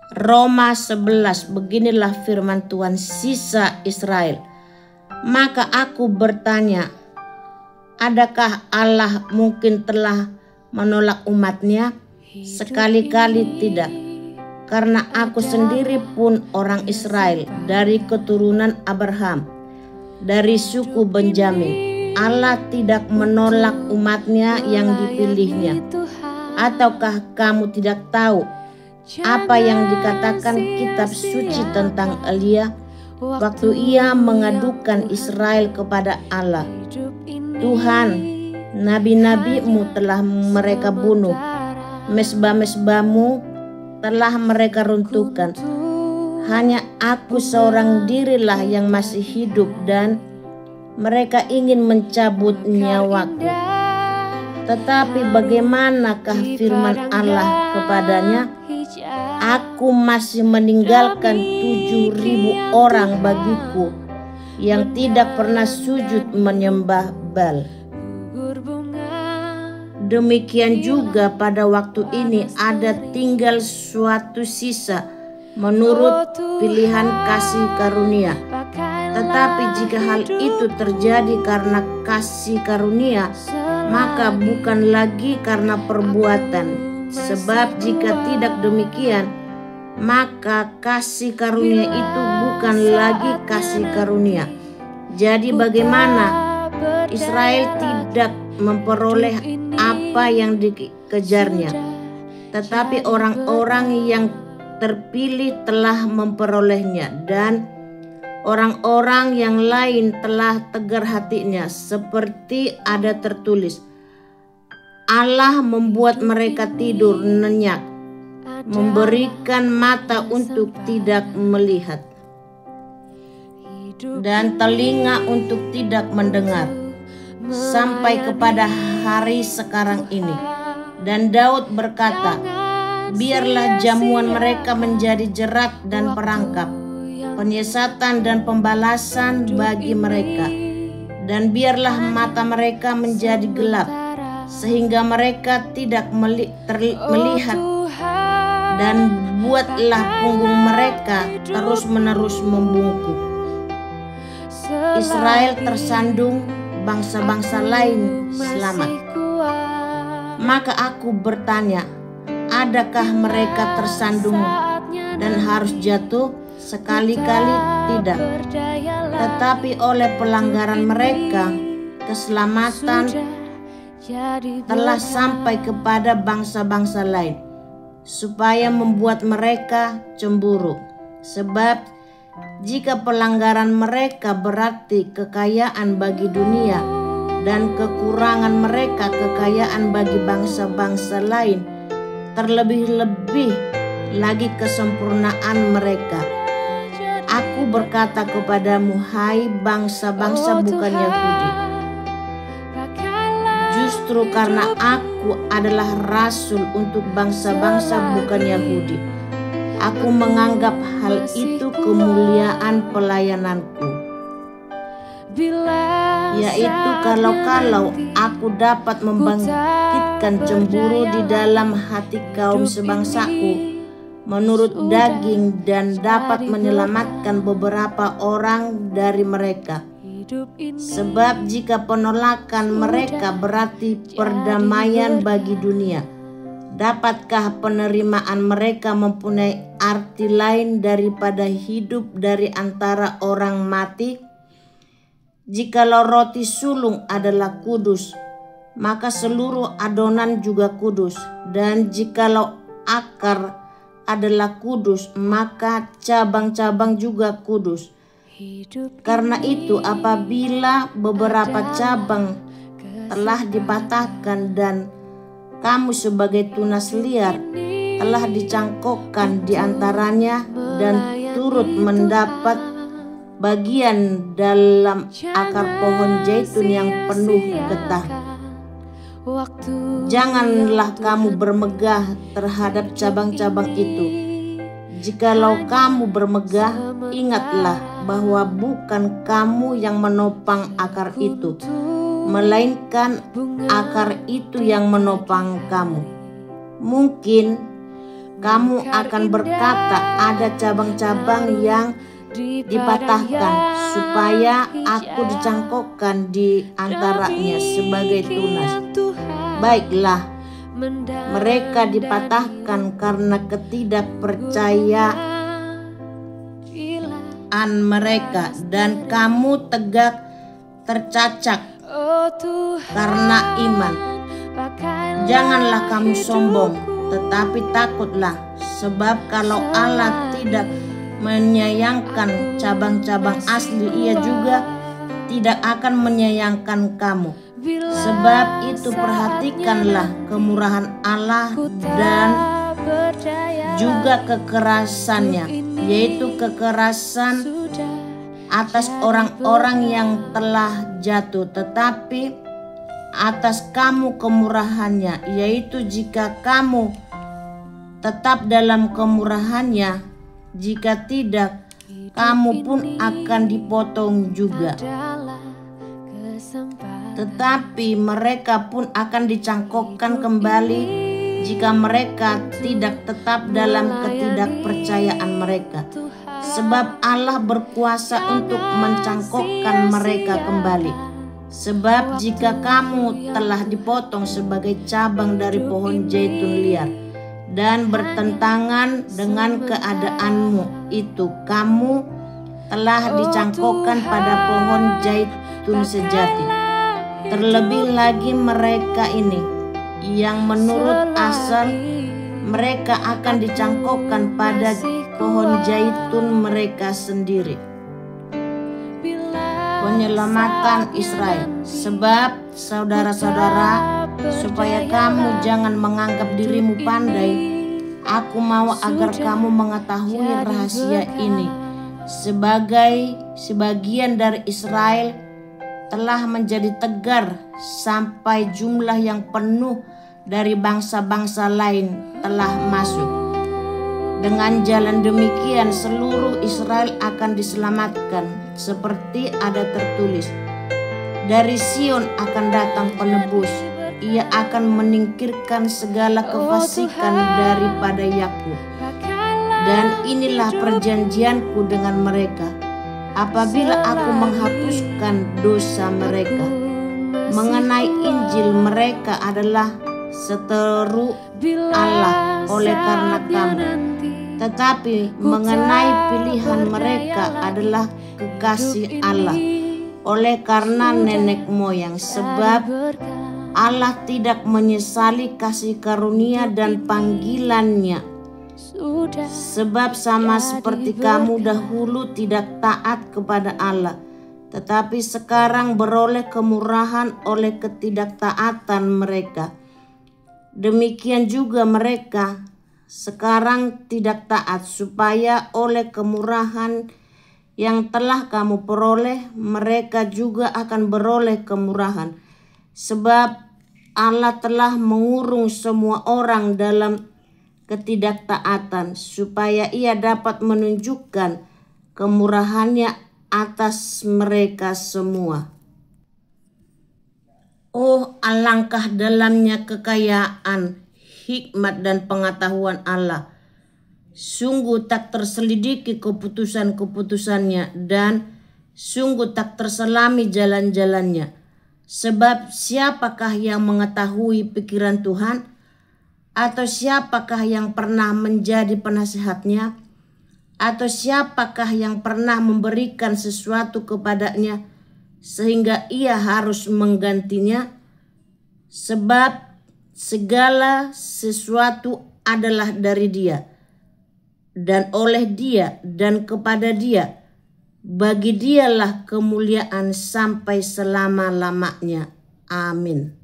Roma 11, beginilah firman Tuhan sisa Israel. Maka aku bertanya, adakah Allah mungkin telah menolak umatnya? Sekali-kali tidak. Karena aku sendiri pun orang Israel dari keturunan Abraham, dari suku Benjamin. Allah tidak menolak umatnya yang dipilihnya. Ataukah kamu tidak tahu apa yang dikatakan kitab suci tentang Elia waktu ia mengadukan Israel kepada Allah? Tuhan, nabi-nabimu telah mereka bunuh, mesbah-mesbahmu telah mereka runtuhkan. Hanya aku seorang dirilah yang masih hidup dan mereka ingin mencabut nyawaku. Tetapi bagaimanakah firman Allah kepadanya? Aku masih meninggalkan 7.000 orang bagiku yang tidak pernah sujud menyembah Baal. Demikian juga pada waktu ini ada tinggal suatu sisa menurut pilihan kasih karunia. Tetapi jika hal itu terjadi karena kasih karunia, maka bukan lagi karena perbuatan. Sebab jika tidak demikian, maka kasih karunia itu bukan lagi kasih karunia. Jadi bagaimana Israel tidak memperoleh apa yang dikejarnya, tetapi orang-orang yang terpilih telah memperolehnya, dan orang-orang yang lain telah tegar hatinya, seperti ada tertulis, Allah membuat mereka tidur nyenyak, memberikan mata untuk tidak melihat, dan telinga untuk tidak mendengar, sampai kepada hari sekarang ini. Dan Daud berkata, biarlah jamuan mereka menjadi jerat dan perangkap, penyiasatan dan pembalasan bagi mereka. Dan biarlah mata mereka menjadi gelap, sehingga mereka tidak melihat. Dan buatlah punggung mereka terus-menerus membungkuk. Israel tersandung, bangsa-bangsa lain selamat. Maka aku bertanya, adakah mereka tersandung dan harus jatuh? Sekali-kali tidak. Tetapi oleh pelanggaran mereka, keselamatan telah sampai kepada bangsa-bangsa lain, supaya membuat mereka cemburu. Sebab jika pelanggaran mereka berarti kekayaan bagi dunia, dan kekurangan mereka kekayaan bagi bangsa-bangsa lain, terlebih-lebih lagi kesempurnaan mereka. Aku berkata kepadamu, hai bangsa-bangsa bukan Yahudi, justru karena aku adalah rasul untuk bangsa-bangsa bukan Yahudi, aku menganggap hal itu kemuliaan pelayananku, yaitu kalau aku dapat membangkitkan cemburu di dalam hati kaum sebangsaku menurut daging, dan dapat menyelamatkan beberapa orang dari mereka. Sebab jika penolakan mereka berarti perdamaian bagi dunia, dapatkah penerimaan mereka mempunyai arti lain daripada hidup dari antara orang mati? Jikalau roti sulung adalah kudus, maka seluruh adonan juga kudus. Dan jikalau akar adalah kudus, maka cabang-cabang juga kudus. Karena itu apabila beberapa cabang telah dipatahkan dan kamu sebagai tunas liar telah dicangkokkan di antaranya dan turut mendapat bagian dalam akar pohon zaitun yang penuh getah, janganlah kamu bermegah terhadap cabang-cabang itu. Jikalau kamu bermegah, ingatlah bahwa bukan kamu yang menopang akar itu, melainkan akar itu yang menopang kamu. Mungkin kamu akan berkata ada cabang-cabang yang dipatahkan, supaya aku dicangkokkan di antaranya sebagai tunas. Baiklah, mereka dipatahkan karena ketidakpercayaan mereka, dan kamu tegak tercacat karena iman. Janganlah kamu sombong, tetapi takutlah, sebab kalau Allah tidak menyayangkan cabang-cabang asli, Ia juga tidak akan menyayangkan kamu. Sebab itu perhatikanlah kemurahan Allah dan juga kekerasannya, yaitu kekerasan atas orang-orang yang telah jatuh, tetapi atas kamu kemurahannya, yaitu jika kamu tetap dalam kemurahannya. Jika tidak, kamu pun akan dipotong juga. Tetapi mereka pun akan dicangkokkan kembali jika mereka tidak tetap dalam ketidakpercayaan mereka. Sebab Allah berkuasa untuk mencangkokkan mereka kembali. Sebab jika kamu telah dipotong sebagai cabang dari pohon zaitun liar dan bertentangan dengan keadaanmu itu, kamu telah dicangkokkan pada pohon zaitun sejati. Terlebih lagi mereka ini, yang menurut asal mereka akan dicangkokkan pada pohon zaitun mereka sendiri. Penyelamatan Israel. Sebab saudara-saudara, supaya kamu jangan menganggap dirimu pandai, aku mau agar kamu mengetahui rahasia ini. Sebagian dari Israel telah menjadi tegar, sampai jumlah yang penuh dari bangsa-bangsa lain telah masuk. Dengan jalan demikian seluruh Israel akan diselamatkan, seperti ada tertulis, dari Sion akan datang penebus, Ia akan menyingkirkan segala kefasikan daripada Yakub. Dan inilah perjanjianku dengan mereka, apabila aku menghapuskan dosa mereka. Mengenai Injil, mereka adalah seteru Allah oleh karena kamu, tetapi mengenai pilihan mereka adalah kekasih Allah oleh karena nenek moyang. Sebab Allah tidak menyesali kasih karunia dan panggilannya. Sebab sama seperti kamu dahulu tidak taat kepada Allah, tetapi sekarang beroleh kemurahan oleh ketidaktaatan mereka, demikian juga mereka sekarang tidak taat, supaya oleh kemurahan yang telah kamu peroleh, mereka juga akan beroleh kemurahan. Sebab Allah telah mengurung semua orang dalam ketidaktaatan, supaya Ia dapat menunjukkan kemurahannya atas mereka semua. Oh, alangkah dalamnya kekayaan, hikmat dan pengetahuan Allah. Sungguh tak terselidiki keputusan-keputusannya, dan sungguh tak terselami jalan-jalannya. Sebab siapakah yang mengetahui pikiran Tuhan? Atau siapakah yang pernah menjadi penasihatnya? Atau siapakah yang pernah memberikan sesuatu kepadanya sehingga ia harus menggantinya? Sebab segala sesuatu adalah dari Dia, dan oleh Dia, dan kepada Dia. Bagi Dialah kemuliaan sampai selama-lamanya. Amin.